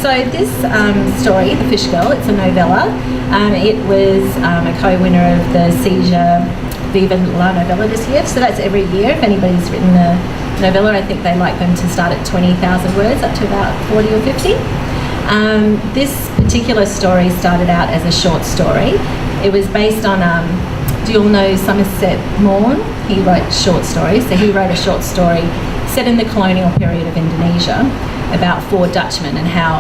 So this story, The Fish Girl, it's a novella. It was a co-winner of the Seizure Viva La Novella this year, so that's every year. If anybody's written a novella, I think they like them to start at 20,000 words up to about 40 or 50. This particular story started out as a short story. It was based on, do you all know Somerset Maugham? He wrote short stories, so he wrote a short story set in the colonial period of Indonesia about 4 Dutchmen and how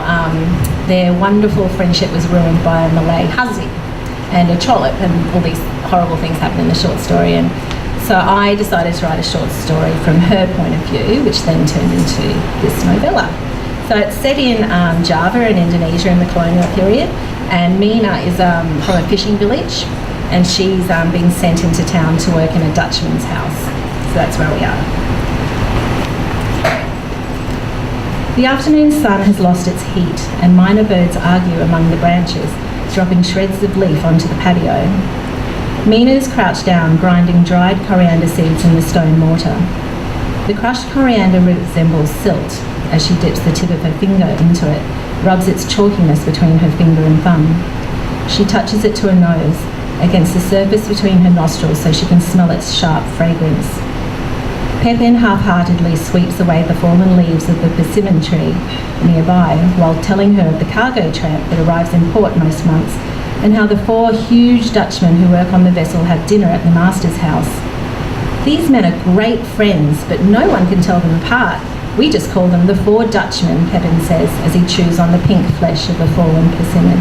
their wonderful friendship was ruined by a Malay hussy and a trollop, and all these horrible things happened in the short story. And so I decided to write a short story from her point of view, which then turned into this novella. So it's set in Java in Indonesia in the colonial period, and Mina is from a fishing village, and she's been sent into town to work in a Dutchman's house. So that's where we are. The afternoon sun has lost its heat, and minor birds argue among the branches, dropping shreds of leaf onto the patio. Mina is crouched down, grinding dried coriander seeds in the stone mortar. The crushed coriander resembles silt as she dips the tip of her finger into it, rubs its chalkiness between her finger and thumb. She touches it to her nose, against the surface between her nostrils so she can smell its sharp fragrance. Pepin half-heartedly sweeps away the fallen leaves of the persimmon tree nearby while telling her of the cargo tramp that arrives in port most months and how the 4 huge Dutchmen who work on the vessel have dinner at the master's house. These men are great friends, but no one can tell them apart. We just call them the 4 Dutchmen, Pepin says as he chews on the pink flesh of the fallen persimmon.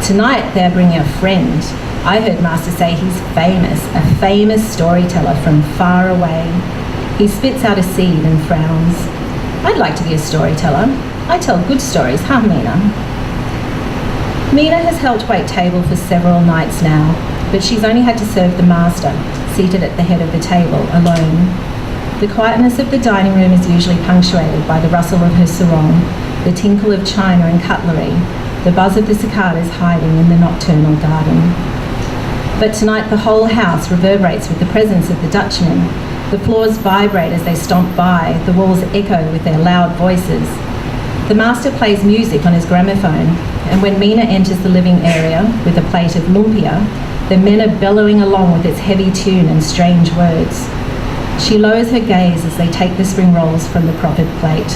Tonight they're bringing a friend. I heard Master say he's famous, a famous storyteller from far away. He spits out a seed and frowns. I'd like to be a storyteller. I tell good stories, huh, Mina? Mina has helped wait table for several nights now, but she's only had to serve the master, seated at the head of the table, alone. The quietness of the dining room is usually punctuated by the rustle of her sarong, the tinkle of china and cutlery, the buzz of the cicadas hiding in the nocturnal garden. But tonight the whole house reverberates with the presence of the Dutchmen. The floors vibrate as they stomp by, the walls echo with their loud voices. The master plays music on his gramophone, and when Mina enters the living area with a plate of lumpia, the men are bellowing along with its heavy tune and strange words. She lowers her gaze as they take the spring rolls from the proffered plate.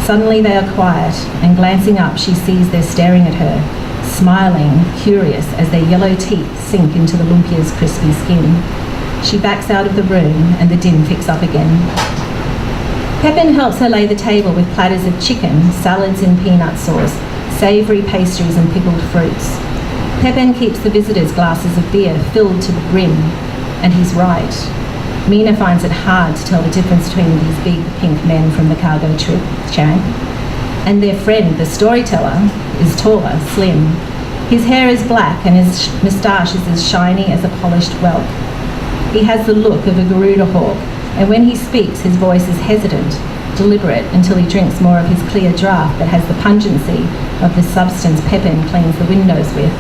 Suddenly they are quiet, and glancing up she sees they're staring at her, smiling, curious as their yellow teeth sink into the lumpia's crispy skin. She backs out of the room and the din picks up again. Pepin helps her lay the table with platters of chicken, salads in peanut sauce, savoury pastries and pickled fruits. Pepin keeps the visitors' glasses of beer filled to the brim, and he's right. Mina finds it hard to tell the difference between these big pink men from the cargo trip champ and their friend, the storyteller, is taller, slim. His hair is black and his moustache is as shiny as a polished whelk. He has the look of a Garuda hawk, and when he speaks, his voice is hesitant, deliberate, until he drinks more of his clear draught that has the pungency of the substance Pepin cleans the windows with.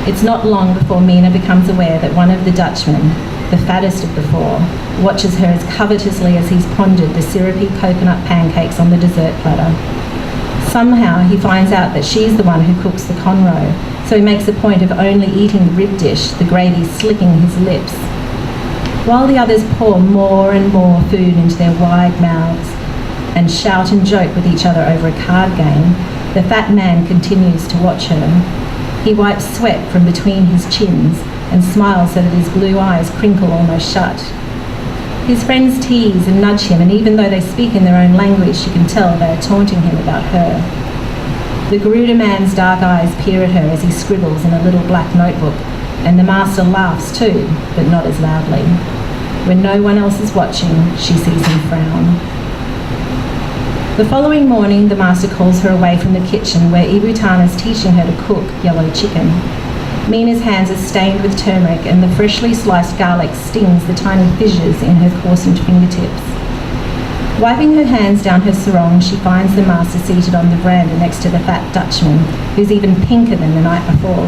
It's not long before Mina becomes aware that one of the Dutchmen, the fattest of the 4, watches her as covetously as he's pondered the syrupy coconut pancakes on the dessert platter. Somehow he finds out that she's the one who cooks the conro, so he makes a point of only eating the rib dish, the gravy slicking his lips. While the others pour more and more food into their wide mouths and shout and joke with each other over a card game, the fat man continues to watch her. He wipes sweat from between his chins and smiles so that his blue eyes crinkle almost shut. His friends tease and nudge him, and even though they speak in their own language, she can tell they are taunting him about her. The Garuda man's dark eyes peer at her as he scribbles in a little black notebook, and the master laughs too, but not as loudly. When no one else is watching, she sees him frown. The following morning, the master calls her away from the kitchen where Ibutan is teaching her to cook yellow chicken. Mina's hands are stained with turmeric, and the freshly sliced garlic stings the tiny fissures in her coarsened fingertips. Wiping her hands down her sarong, she finds the master seated on the veranda next to the fat Dutchman, who's even pinker than the night before.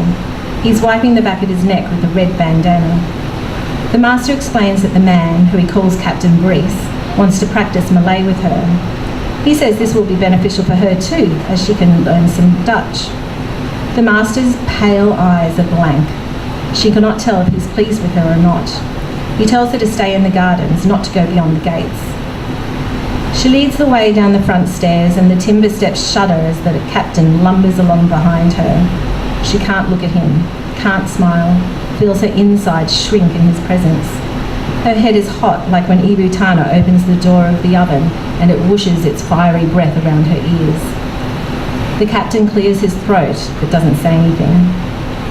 He's wiping the back of his neck with a red bandana. The master explains that the man, who he calls Captain Brees, wants to practice Malay with her. He says this will be beneficial for her too, as she can learn some Dutch. The master's pale eyes are blank. She cannot tell if he's pleased with her or not. He tells her to stay in the gardens, not to go beyond the gates. She leads the way down the front stairs, and the timber steps shudder as the captain lumbers along behind her. She can't look at him, can't smile, feels her insides shrink in his presence. Her head is hot, like when Ibu Tana opens the door of the oven and it whooshes its fiery breath around her ears. The captain clears his throat, but doesn't say anything.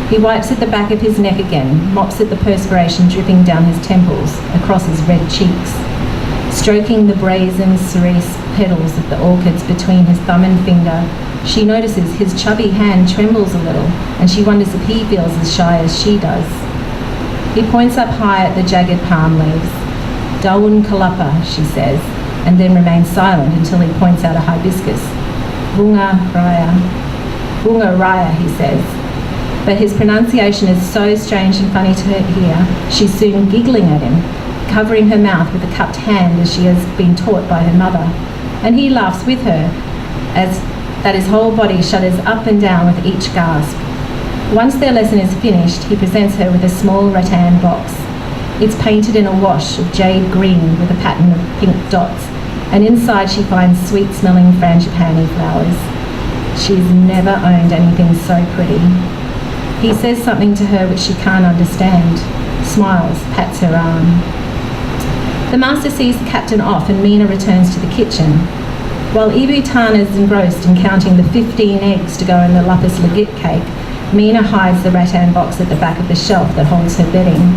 He wipes at the back of his neck again, mops at the perspiration dripping down his temples, across his red cheeks. Stroking the brazen cerise petals of the orchids between his thumb and finger, she notices his chubby hand trembles a little, and she wonders if he feels as shy as she does. He points up high at the jagged palm leaves. Daun kalapa, she says, and then remains silent until he points out a hibiscus. Bunga raya. Bunga raya, he says. But his pronunciation is so strange and funny to hear, she's soon giggling at him, covering her mouth with a cupped hand as she has been taught by her mother. And he laughs with her, as that his whole body shudders up and down with each gasp. Once their lesson is finished, he presents her with a small rattan box. It's painted in a wash of jade green with a pattern of pink dots, and inside she finds sweet-smelling frangipani flowers. She's never owned anything so pretty. He says something to her which she can't understand, smiles, pats her arm. The master sees the captain off and Mina returns to the kitchen. While Ibu Tana's engrossed in counting the 15 eggs to go in the lapis legit cake, Mina hides the rattan box at the back of the shelf that holds her bedding.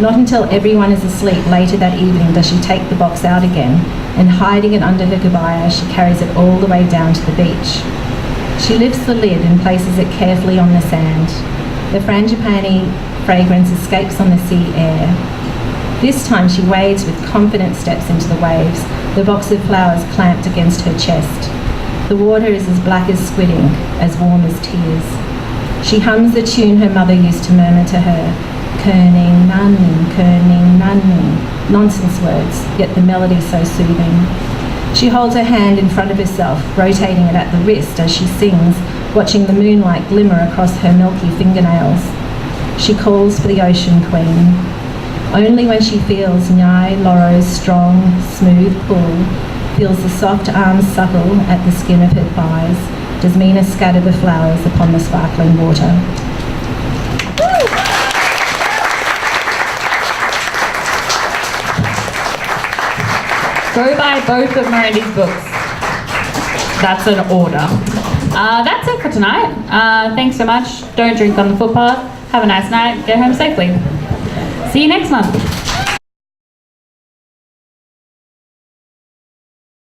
Not until everyone is asleep later that evening does she take the box out again, and hiding it under her kabaya, she carries it all the way down to the beach. She lifts the lid and places it carefully on the sand. The frangipani fragrance escapes on the sea air. This time she wades with confident steps into the waves, the box of flowers clamped against her chest. The water is as black as squid ink, as warm as tears. She hums the tune her mother used to murmur to her, kerning nanning, nonsense words, yet the melody so soothing. She holds her hand in front of herself, rotating it at the wrist as she sings, watching the moonlight glimmer across her milky fingernails. She calls for the ocean queen. Only when she feels Nyai Loro's strong, smooth pull, feels the soft arms suckle at the skin of her thighs, does Mina scatter the flowers upon the sparkling water. Go buy both of Mirandi's books. That's an order. That's it for tonight. Thanks so much. Don't drink on the footpath. Have a nice night. Get home safely. See you next month.